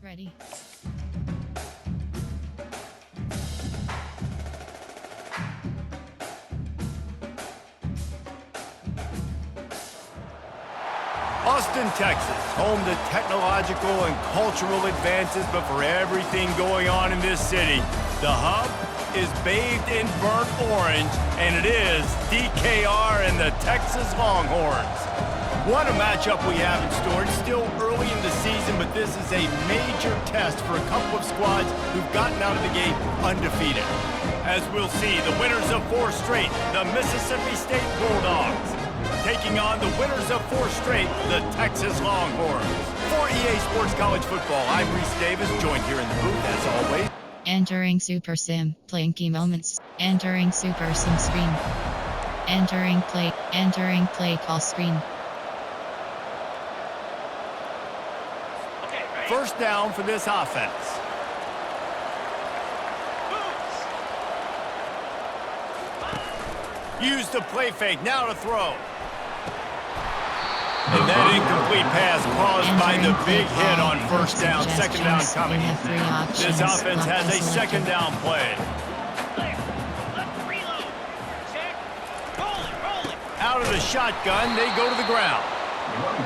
Ready. Austin, Texas, home to technological and cultural advances, but for everything going on in this city, the hub is bathed in burnt orange, and it is DKR and the Texas Longhorns. What a matchup we have in store. It's still early in the season, but this is a major test for a couple of squads who've gotten out of the gate undefeated. As we'll see, the winners of 4 straight, the Mississippi State Bulldogs, taking on the winners of 4 straight, the Texas Longhorns. For EA Sports College Football, I'm Reese Davis, joined here in the booth, as always. Entering Super Sim. Playing key moments. Entering Super Sim screen. Entering play call screen. First down for this offense. Use the play fake, now to throw. And that incomplete pass caused by the big hit on first down, second down coming. This offense has a second down play. Out of the shotgun, they go to the ground.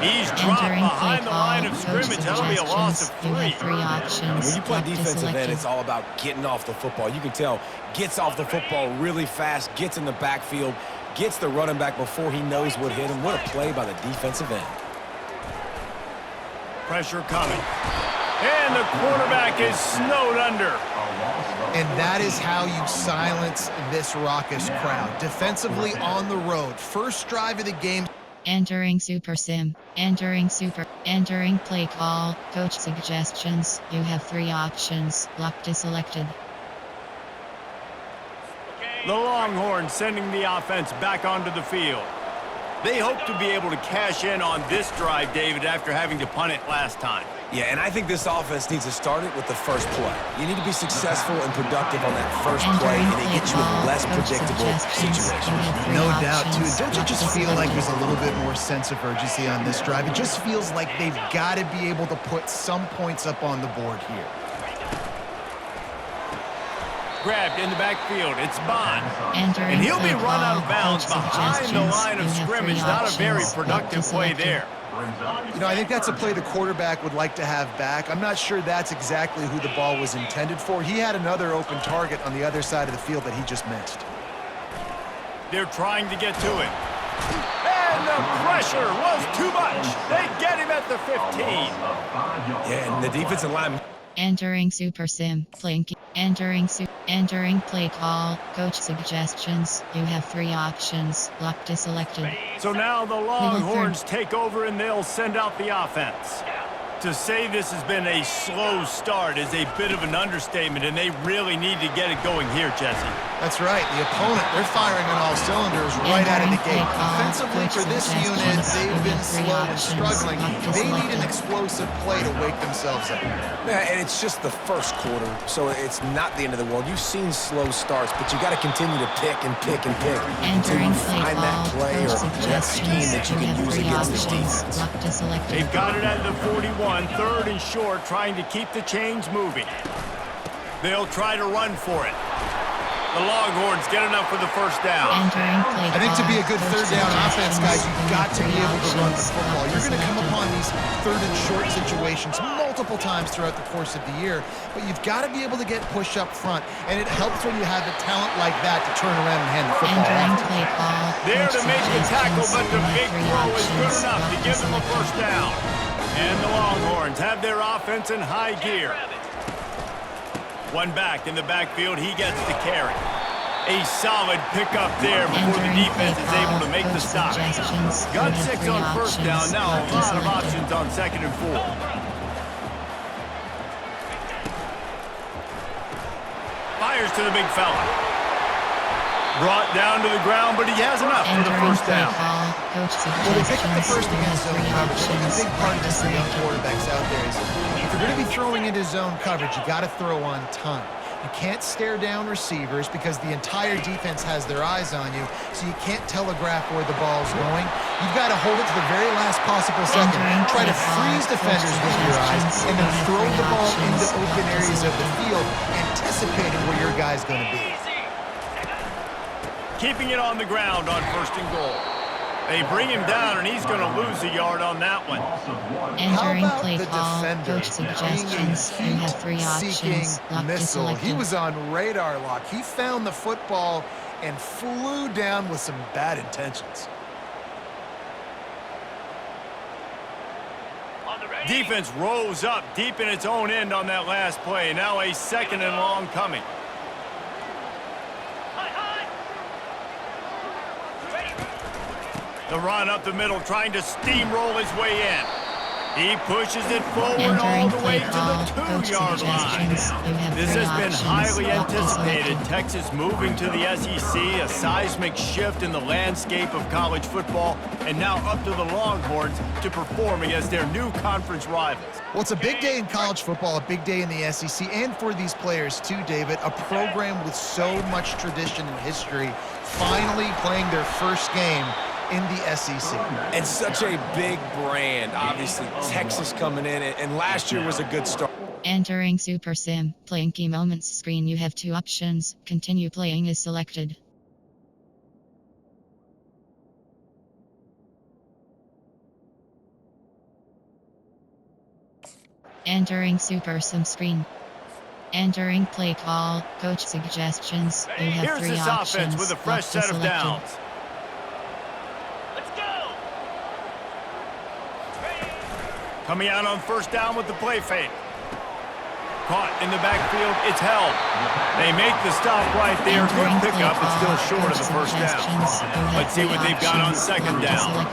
He's dropped behind the line of scrimmage. That'll be a loss of 3. When you play defensive end, it's all about getting off the football. You can tell, gets off the football really fast, gets in the backfield, gets the running back before he knows what hit him. What a play by the defensive end. Pressure coming. And the quarterback is snowed under. And that is how you silence this raucous crowd. Defensively on the road. First drive of the game. Entering Super Sim. Entering play call. Coach suggestions. You have 3 options. Lock to selected. The Longhorns sending the offense back onto the field. They hope to be able to cash in on this drive, David, after having to punt it last time. Yeah, and I think this offense needs to start it with the first play. You need to be successful and productive on that first play, and it gets you in less predictable situations. No doubt, too. Don't you just feel like there's a little bit more sense of urgency on this drive? It just feels like they've got to be able to put some points up on the board here. Grabbed in the backfield. It's Bond. And he'll be run out of bounds behind the line of scrimmage. Not a very productive play there. You know, I think that's a play the quarterback would like to have back. I'm not sure that's exactly who the ball was intended for. He had another open target on the other side of the field that he just missed. They're trying to get to it. And the pressure was too much. They get him at the 15. Yeah, and the defensive line. Entering Super Sim. Entering play call. Coach suggestions. You have 3 options. Lock to selected. So now the Longhorns take over and they'll send out the offense. To say this has been a slow start is a bit of an understatement, and they really need to get it going here, Jesse. That's right. The opponent, they're firing on all cylinders right out of the gate. Defensively for this unit, they've been slow and struggling. They need an explosive play to wake themselves up. Yeah, and it's just the first quarter, so it's not the end of the world. You've seen slow starts, but you got to continue to pick and pick and pick until you find that play or that scheme that you can use against this defense. They've got it at the 41. 3rd and short, trying to keep the chains moving. They'll try to run for it. The Longhorns get enough for the first down. I think to be a good 3rd down offense, guys, you've got to be able to run the football. You're going to come upon these 3rd and short situations multiple times throughout the course of the year, but you've got to be able to get push up front, and it helps when you have a talent like that to turn around and hand the football off. There to make the tackle, but the big throw is good enough to give them a first down. And the Longhorns have their offense in high gear. One back in the backfield, he gets the carry. A solid pickup there before the defense is able to make the stop. Got 6 on first down, now a lot of options on 2nd and 4. Fires to the big fella. Brought down to the ground, but he has enough for the first down. Well, they pick up the first against zone coverage. I think a big part of this for young quarterbacks out there is if you're going to be throwing into zone coverage, you got to throw on time. You can't stare down receivers because the entire defense has their eyes on you, so you can't telegraph where the ball's going. You've got to hold it to the very last possible second. Try to freeze defenders with your eyes and then throw the ball into open areas of the field, anticipating where your guy's going to be. Keeping it on the ground on 1st and goal. They bring him down, and he's going to lose a yard on that one. Entering play call, coach suggestions. You have 3 options. Lock to selected. He was on radar lock. He found the football and flew down with some bad intentions. Defense rose up deep in its own end on that last play. Now a 2nd and long coming. The run up the middle, trying to steamroll his way in. He pushes it forward all the way to the 2-yard line. This has been highly anticipated. Texas moving to the SEC, a seismic shift in the landscape of college football, and now up to the Longhorns to perform against their new conference rivals. Well, it's a big day in college football, a big day in the SEC, and for these players too, David. A program with so much tradition and history finally playing their first game in the SEC. And such a big brand, obviously. Texas coming in, and last year was a good start. Entering Super Sim, playing key moments screen. You have 2 options. Continue playing is selected. Entering Super Sim screen. Entering play call, coach suggestions. You have Here's 3 this options. offense with a fresh set of downs. Coming out on 1st down with the play fake. Caught in the backfield, it's held. They make the stop right there. Good pickup, but still short of the 1st down. Let's see what they've got on 2nd down.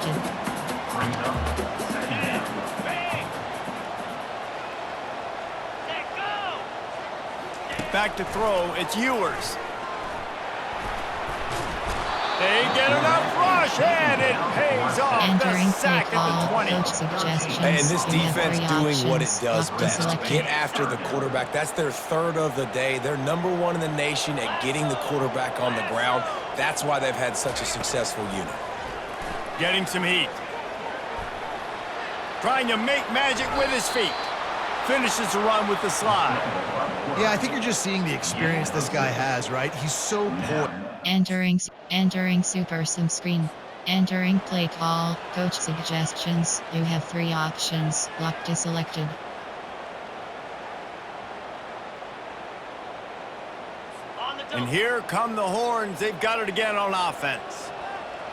Back to throw, it's Ewers. They get enough rush, and it pays off. The sack at the 20. And this defense doing what it does best. Get after the quarterback. That's their 3rd of the day. They're #1 in the nation at getting the quarterback on the ground. That's why they've had such a successful unit. Getting some heat. Trying to make magic with his feet. Finishes the run with the slide. Yeah, I think you're just seeing the experience this guy has, right? He's so poised. Entering Super Sim screen. Entering play call, coach suggestions. You have 3 options. Lock to selected. And here come the Horns. They've got it again on offense.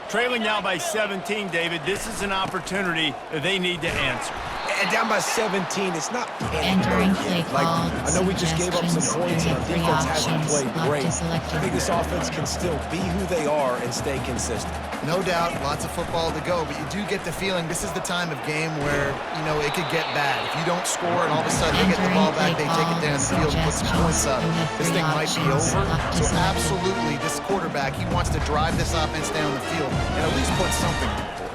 Trailing now by 17, David. This is an opportunity that they need to answer. And down by 17, it's not Entering play call, I know we just gave up some points and our defense hasn't played great. I think this offense can still be who they are and stay consistent. No doubt, lots of football to go, but you do get the feeling this is the time of game where, you know, it could get bad. If you don't score and all of a sudden they get the ball back, they take it down the field and put some points up, this thing might be over. So absolutely, this quarterback, he wants to drive this offense down the field and at least put something on the board.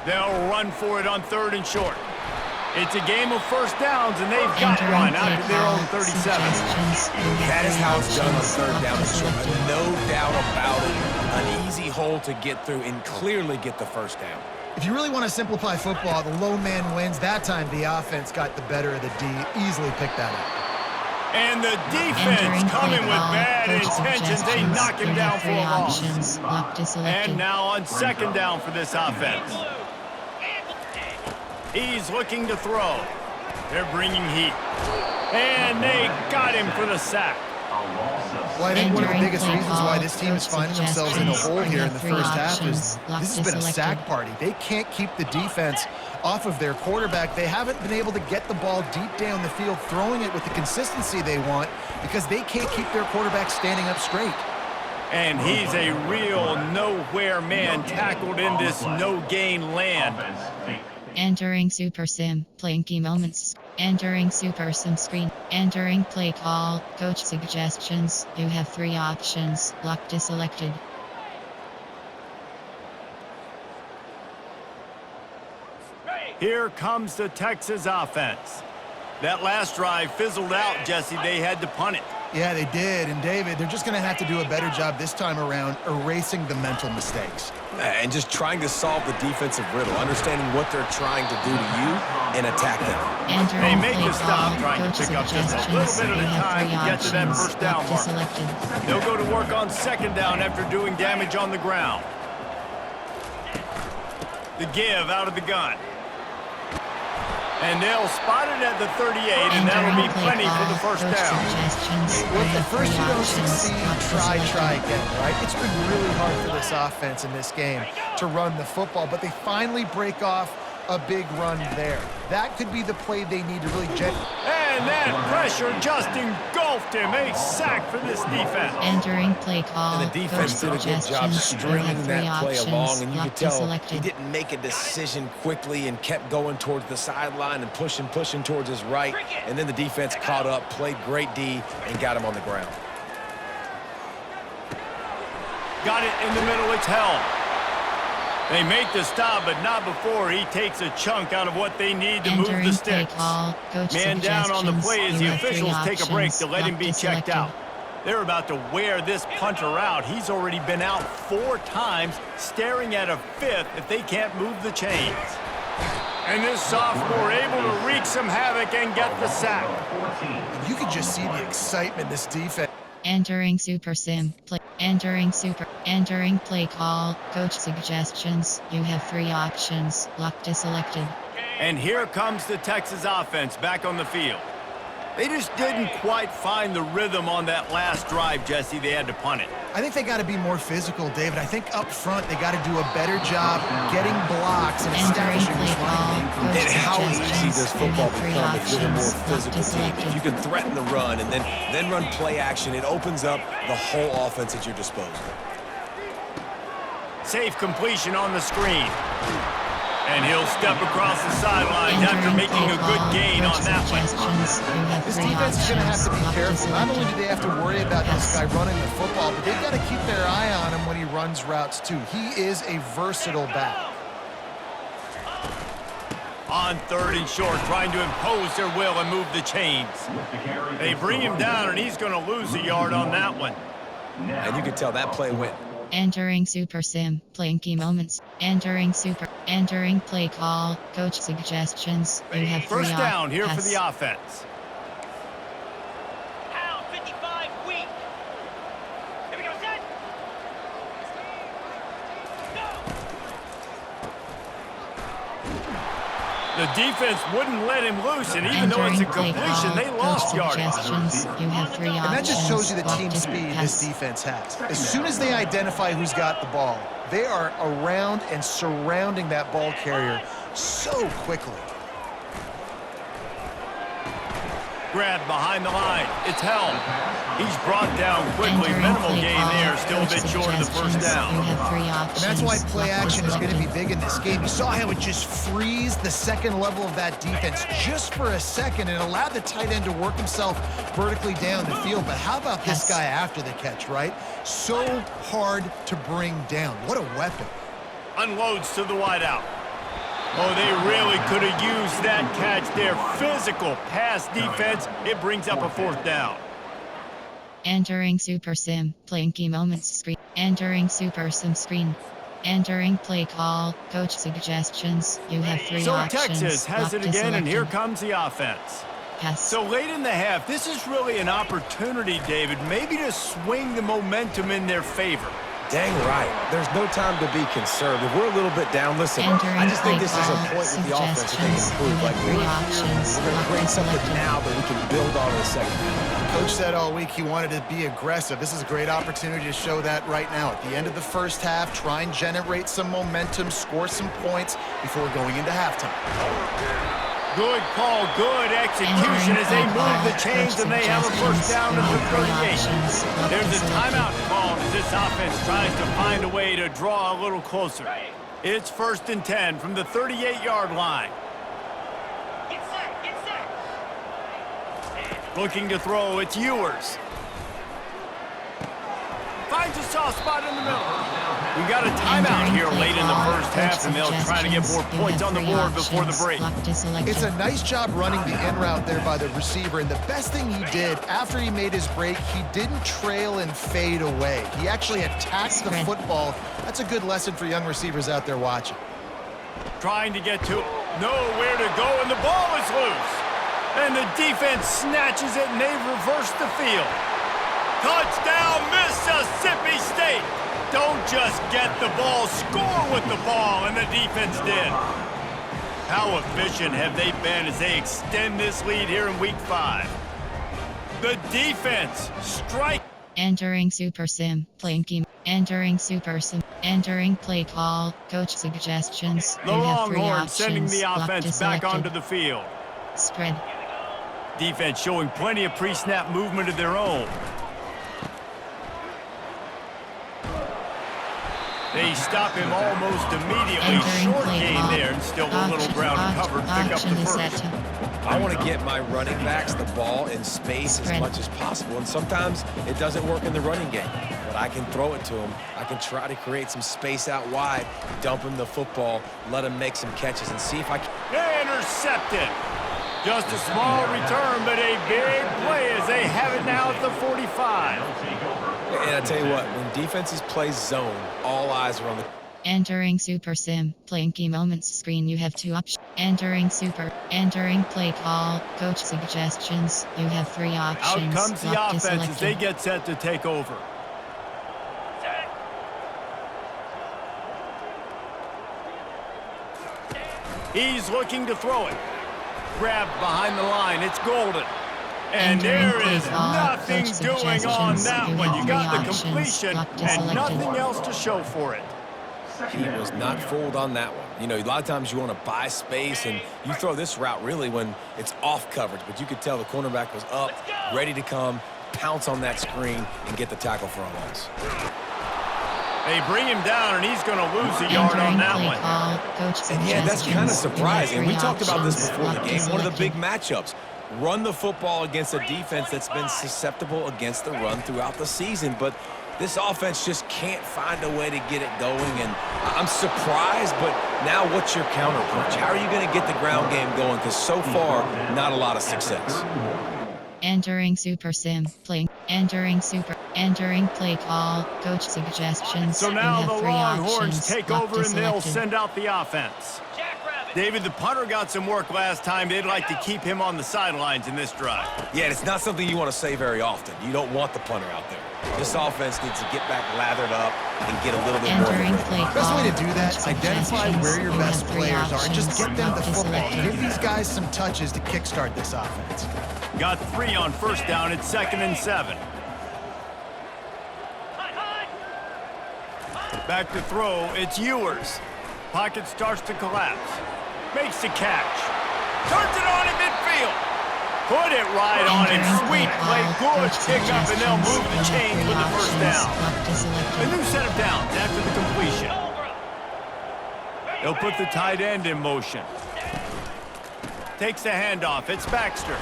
They'll run for it on 3rd and short. It's a game of 1st downs, and they've got one out to their own 37. That is how it's done on 3rd down and short. No doubt about it. An easy hole to get through and clearly get the 1st down. If you really want to simplify football, the low man wins. That time the offense got the better of the D. Easily picked that up. And the defense coming with bad intentions. They knock him down for a loss. And now on 2nd down for this offense. He's looking to throw. They're bringing heat. And they got him for the sack. Well, I think one of the biggest reasons why this team is finding themselves in a hole here in the 1st half is this has been a sack party. They can't keep the defense off of their quarterback. They haven't been able to get the ball deep down the field, throwing it with the consistency they want because they can't keep their quarterback standing up straight. And he's a real nowhere man tackled in this no-gain land. Entering Super Sim, playing key moments. Entering Super Sim screen. Entering play call, coach suggestions. You have 3 options. Lock to selected. Here comes the Texas offense. That last drive fizzled out, Jesse. They had to punt it. Yeah, they did. And David, they're just going to have to do a better job this time around erasing the mental mistakes. And just trying to solve the defensive riddle, understanding what they're trying to do to you and attack them. They make a stop trying to pick up just a little bit at a time to get to that first down mark. They'll go to work on second down after doing damage on the ground. The give out of the gun. And they'll spot it at the 38, and that'll be plenty for the first down. Well, if the first you don't succeed, try again, right? It's been really hard for this offense in this game to run the football, but they finally break off a big run there. That could be the play they need to really And that pressure just engulfed him. A sack for this defense. Entering play call. And the defense did a good job stringing that play along, and you could tell he didn't make a decision quickly and kept going towards the sideline and pushing towards his right, and then the defense caught up, played great D, and got him on the ground. Got it in the middle. It's held. They make the stop, but not before he takes a chunk out of what they need to move the sticks. Man down on the play as the officials take a break to let him be checked out. They're about to wear this punter out. He's already been out 4 times, staring at a 5th if they can't move the chains. And this sophomore able to wreak some havoc and get the sack. You can just see the excitement this defense. Entering Super Sim. Entering play call. Coach suggestions. You have 3 options. Lock to selected. And here comes the Texas offense back on the field. They just didn't quite find the rhythm on that last drive, Jesse. They had to punt it. I think they got to be more physical, David. I think up front they got to do a better job getting blocks and establishing this run. And how easy does football become if you're a more physical team? If you can threaten the run and then run play action, it opens up the whole offense at your disposal. Safe completion on the screen. And he'll step across the sidelines after making a good gain on that one. This defense is going to have to be careful. Not only do they have to worry about this guy running the football, but they've got to keep their eye on him when he runs routes too. He is a versatile back. On 3rd and short, trying to impose their will and move the chains. They bring him down, and he's going to lose a yard on that one. And you can tell that play went. Entering Super Sim. Playing key moments. Entering play call. Coach suggestions. You have 3 first down here for the offense. Pound 55 weak. Here we go, set. The defense wouldn't let him loose, and even though it's a completion, they lost yardage. You have 3 options. And that just shows you the team speed this defense has. As soon as they identify who's got the ball, they are around and surrounding that ball carrier so quickly. Grab behind the line. It's held. He's brought down quickly. Minimal gain there. Still a bit short of the first down. And that's why play action is going to be big in this game. You saw how it just frees the second level of that defense just for a second and allowed the tight end to work himself vertically down the field. But how about this guy after the catch, right? So hard to bring down. What a weapon. Unloads to the wideout. Oh, they really could have used that catch there. Physical pass defense. It brings up a 4th down. Entering Super Sim. Playing key moments screen. Entering Super Sim screen. Entering play call. Coach suggestions. You have 3 so options. Texas has it again, and here comes the offense. Pass. So late in the half, this is really an opportunity, David, maybe to swing the momentum in their favor. Dang right. There's no time to be concerned. If we're a little bit down, listen, I just think this is a point with the offense that they can improve. Like, we're going to create something now that we can build on in the second half. Coach said all week he wanted to be aggressive. This is a great opportunity to show that right now. At the end of the first half, try and generate some momentum, score some points before going into halftime. Good call, good execution as they move the chains and they have a first down at the 38. There's a timeout call as this offense tries to find a way to draw a little closer. It's 1st and 10 from the 38-yard line. Get set, get set. Looking to throw, it's Ewers. Finds a soft spot in the middle. We got a timeout here late in the first half, and they'll try to get more points on the board before the break. It's a nice job running the in route there by the receiver, and the best thing he did after he made his break, he didn't trail and fade away. He actually attacked the football. That's a good lesson for young receivers out there watching. Trying to get to nowhere to go, and the ball is loose. And the defense snatches it, and they reverse the field. Touchdown, Mississippi State! Don't just get the ball, score with the ball, and the defense did. How efficient have they been as they extend this lead here in Week 5? The defense strike. Entering Super Sim, playing game. Entering Super Sim. Entering play call, coach suggestions. The You have 3 Longhorns options. sending the Locked offense is back selected. onto the field. Spread. Defense showing plenty of pre-snap movement of their own. They stop him almost immediately. Entering Short play gain call. there, and still a little ground covered. Pick up the Option is first. set. I want to get my running backs the ball in space as Spread. much as possible, and sometimes it doesn't work in the running game, but I can throw it to them. I can try to create some space out wide, dump him the football, let him make some catches, and see if I can. Intercepted. Just a small return, but a big play as they have it now at the 45. And I tell you what, when defenses play zone, all eyes are on the. Entering Super Sim, playing key moments screen. You have 2 options. Entering Super. Entering play call, coach suggestions. You have 3 options. Out comes the Locked is offense as they selected. get set to take over. He's looking to throw it. Grabbed behind the line. It's Golden. And Entering there play is call, nothing coach doing on suggestions. that You one. have You 3 got the options. completion Locked is and selected. nothing else to show for it. He was not fooled on that one. You know, a lot of times you want to buy space, and you throw this route really when it's off coverage, but you could tell the cornerback was up, ready to come, pounce on that screen, and get the tackle for a loss. They bring him down, and he's going to lose a yard on Entering that play one. call, coach And yeah, that's kind of suggestions. You have surprising. 3 We talked about this options. before the Locked game. is One of the selected. big matchups. Run the football against a defense that's been susceptible against the run throughout the season. But this offense just can't find a way to get it going. And I'm surprised, but now what's your counterpunch? How are you going to get the ground game going? Because so far, not a lot of success. Entering Super Sim, playing. Entering Super. Entering play call, coach suggestions. So You now have the 3 Longhorns options. take Locked over, is and they'll selected. send out the offense. Jackrabbit. David, the punter got some work last time. They'd like to keep him on the sidelines in this drive. Yeah, it's not something you want to say very often. You don't want the punter out there. This offense needs to get back lathered up and get a little bit more. Entering play call. Best way to do that is coach identify suggestions. where your You best have 3 players are and just options. get them the Locked is football. selected. Give these guys some touches to kickstart this offense. Got 3 on first down. It's 2nd and 7. Back to throw. It's Ewers. Pocket starts to collapse. Makes the catch. Turns it on in midfield. Put it right on it. Sweet play. Good pickup, and they'll move the chains with the first down. A new set of downs after the completion. They'll put the tight end in motion. Takes the handoff. It's Baxter.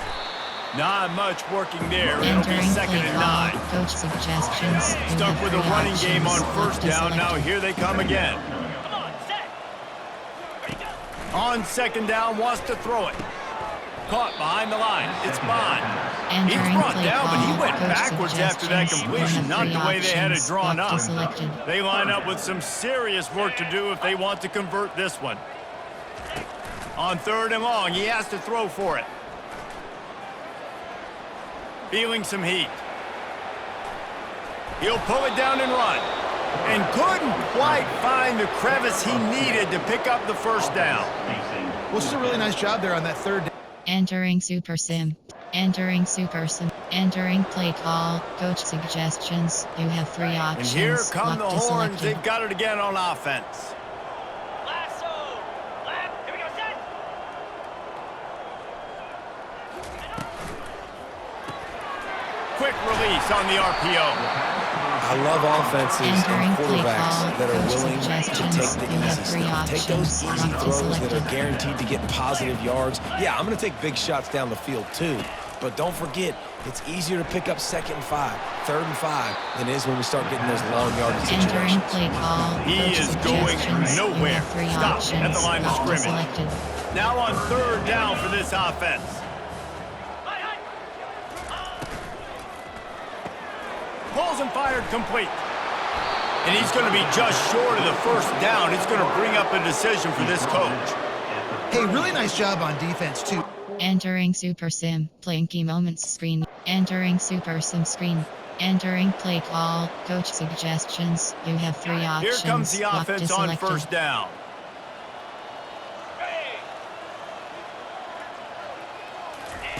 Not much working there. It'll be Entering 2nd play and call, 9. coach suggestions. You Stuck have with a 3 running game on options. first Locked is down. Now selected. here they come again. Come on, set. Ready, go. On 2nd down, wants to throw it. Caught behind the line. It's Bond. He's Entering brought play down, but he call, went coach backwards after that suggestions. You completion. have Not 3 the way they had it options. drawn Locked up. is selected. They line up with some serious work to do if they want to convert this one. On 3rd and long, he has to throw for it. Feeling some heat. He'll pull it down and run. And couldn't quite find the crevice he needed to pick up the first down. Well, just a really nice job there on that 3rd down. Entering Super Sim. Entering Super Sim. Entering play call, coach suggestions. You have 3 And options. here come the Locked is Horns. selected. They've got it again on offense. Lasso. Lap. Here we go, set. Quick release on the RPO. I love offenses Entering and play quarterbacks call, that are coach willing to suggestions. take the You have easy 3 stuff. Take those options. easy Locked is throws that are selected. guaranteed to get positive yards. Yeah, I'm going to take big shots down the field too, But don't forget, it's easier to pick up 2nd and 5, 3rd and 5 than it is when we start getting those long yardage Entering situations. play call. He Coach is going suggestions. You nowhere. have 3 Stop options. at the line of Locked to scrimmage. selected. Now on 3rd down for this offense. Pulls and fired complete. And he's going to be just short of the 1st down. It's going to bring up a decision for this coach. Hey, really nice job on defense, too. Entering Super Sim. Playing key moments screen. Entering Super Sim screen. Entering play call. Coach suggestions. You have 3 options. Here comes the Locked to offense on selected. 1st down.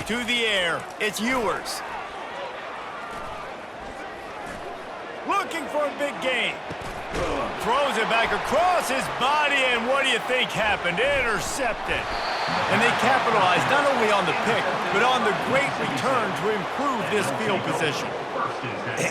To the air, it's Ewers. Looking for a big gain. Throws it back across his body, and what do you think happened? Intercepted. And they capitalized not only on the pick, but on the great return to improve this field position.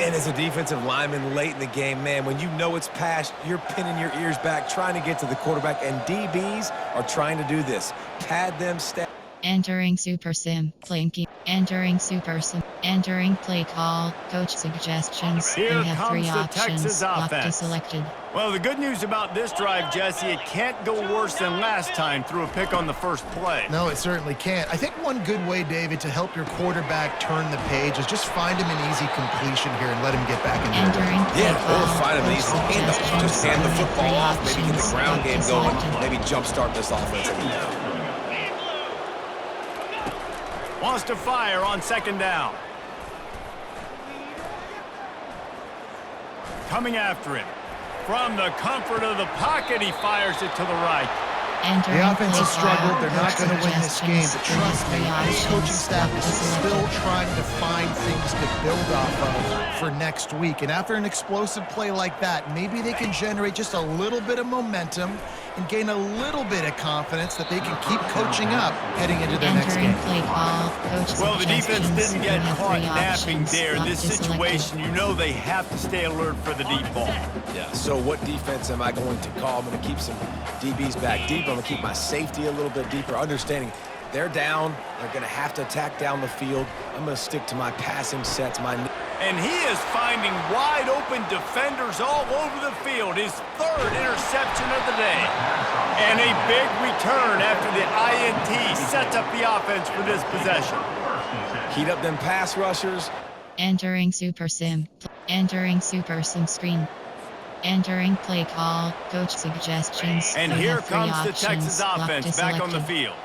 And as a defensive lineman late in the game, man, when you know it's past, you're pinning your ears back, trying to get to the quarterback, and DBs are trying to do this. Pad them, step. Entering Super Sim. Playing key. Entering Super Sim. Entering play call. Coach suggestions. Here You have 3 comes the options. Texas Locked to offense. selected. Well, the good news about this drive, Jesse, it can't go worse than last time through a pick on the 1st play. No, it certainly can't. I think one good way, David, to help your quarterback turn the page is just find him an easy completion here and let him get back into it. Entering play Yeah, call. or find him an Coach easy handoff. suggestions. Just hand the You have football 3 off, maybe get the options. ground Locked to game going, selected. maybe jumpstart this offense. Wants to fire on 2nd down. Coming after him. From the comfort of the pocket, he fires it to the right. Entering The offense play has struggled. call. They're not Coach going to win this game. But suggestions. trust me, You have this 3 coaching options. staff Locked is to still selected. trying to find things to build off of for next week. And after an explosive play like that, maybe they can generate just a little bit of momentum and gain a little bit of confidence that they can keep coaching up heading into their next Entering game. play call. Coach Well, the defense suggestions. didn't You get have caught 3 napping options. there. Locked This to selected. situation, you know they have to stay alert for the deep ball. Yeah, so what defense am I going to call? I'm going to keep some DBs back deep. I'm going to keep my safety a little bit deeper, understanding they're down. They're going to have to attack down the field. I'm going to stick to my passing sets, And he is finding wide open defenders all over the field. His 3rd interception of the day. And a big return after the INT sets up the offense for this possession. heat up them pass rushers. Entering Super Sim. Entering Super Sim screen. Entering play call. Coach suggestions. And You here have 3 comes the options. Texas Locked to offense back on the selected. field.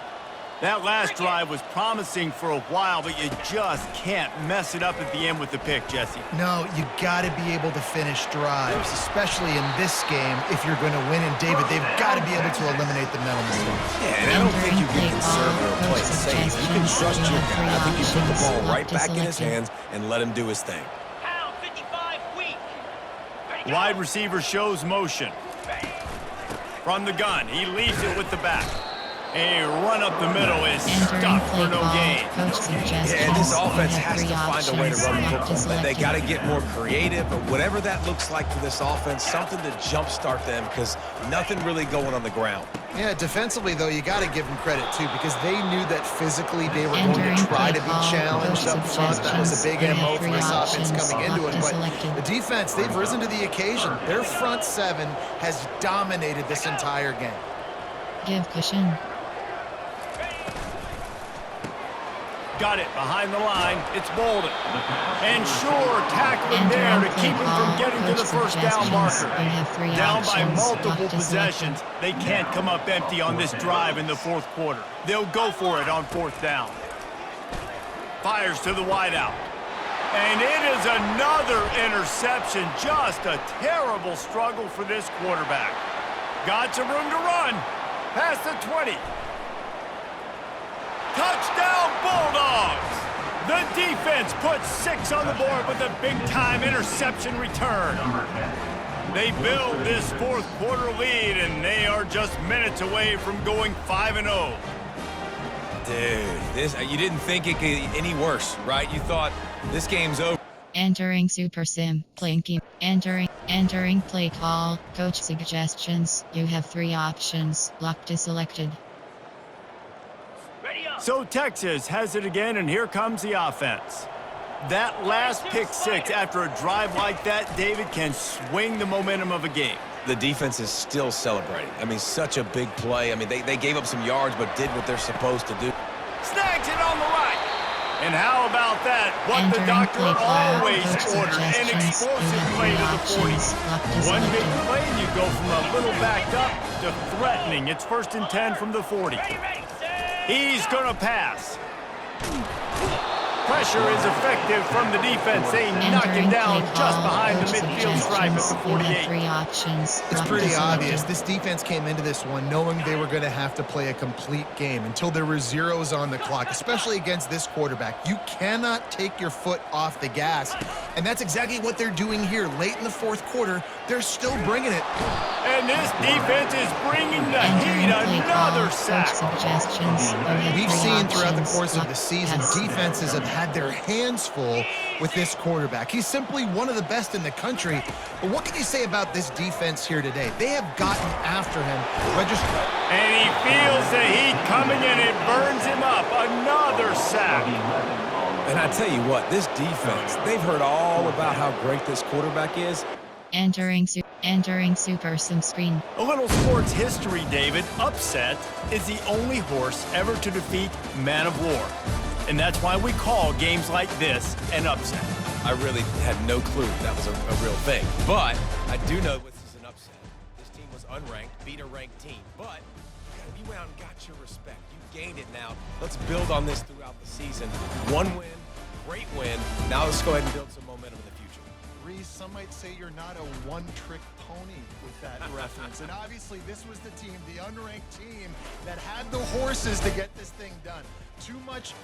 That last drive was promising for a while, but you just can't mess it up at the end with the pick, Jesse. No, you got to be able to finish drives, especially in this game if you're going to win. And David, they've got to be able to eliminate the mental mistakes. Yeah, and I don't think you can conserve or play it safe. You can trust your guy. I think you put the ball right back in his hands and let him do his thing. Pound 55 weak. Ready, go. Wide receiver shows motion. From the gun, he leaves it with the back. A run up the middle is Entering stuffed play for no call. gain. Coach suggestions. Yeah, and this You offense have has 3 to find a way to options. run the Locked to football. They selected. got to get more creative, but whatever that looks like for this offense, something to jumpstart them because nothing really going on the ground. Yeah, defensively, though, you got to give them credit, too, because they knew that physically they were going Entering to try play to be call. challenged Coach up front. That was a big suggestions. You MO have for 3 this offense options. coming into it. Locked to But selected. the defense, they've risen to the occasion. Their front 7 has dominated this entire game. Give cushion. Got it behind the line. It's Bolden. And sure, tackling there to keep him from getting to the 1st down marker. You have 3 Down by options. multiple Locked to selected. possessions, they can't come up empty on this drive in the 4th quarter. They'll go for it on 4th down. Fires to the wideout. And it is another interception. Just a terrible struggle for this quarterback. Got some room to run. Past the 20. Touchdown, Bulldogs! The defense puts 6 on the board with a big-time interception return. They build this 4th quarter lead, and they are just minutes away from going 5-0. Dude, you didn't think it could get any worse, right? You thought this game's over. Entering Super Sim. Playing key. Entering play call. Coach suggestions. You have 3 options. Locked to selected. Ready up. So Texas has it again, and here comes the offense. That last pick six after a drive like that, David, can swing the momentum of a game. The defense is still celebrating. I mean, such a big play. I mean, they gave up some yards, but did what they're supposed to do. Snags it on the right. And how about that? What the doctor always orders, an explosive play to the 40. One big play, and you go from a little backed up to threatening. It's 1st and 10 from the 40. He's going to pass. Pressure is effective from the defense. They knock it down just behind the midfield stripe at the 48. It's pretty obvious. This defense came into this one knowing they were going to have to play a complete game until there were zeros on the clock, especially against this quarterback. You cannot take your foot off the gas, and that's exactly what they're doing here. Late in the 4th quarter, they're still bringing it. And this defense is bringing the heat. Another sack. We've seen throughout the course of the season, defenses have had their hands full with this quarterback. He's simply one of the best in the country. But what can you say about this defense here today? They have gotten after him. And he feels the heat coming and it burns him up. Another sack. And I tell you what, this defense, they've heard all about how great this quarterback is. Entering Super Sim screen. A little sports history, David. Upset is the only horse ever to defeat Man of War. And that's why we call games like this an upset. I really had no clue that was a real thing. But I do know this is an upset. This team was unranked, beat a ranked team. But you went out and got your respect. You gained it now. Let's build on this throughout the season. One win, great win. Now let's go ahead and build some momentum in the future. Reese, some might say you're not a one-trick pony with that reference. And obviously this was the team, the unranked team, that had the horses to get this thing done. Too much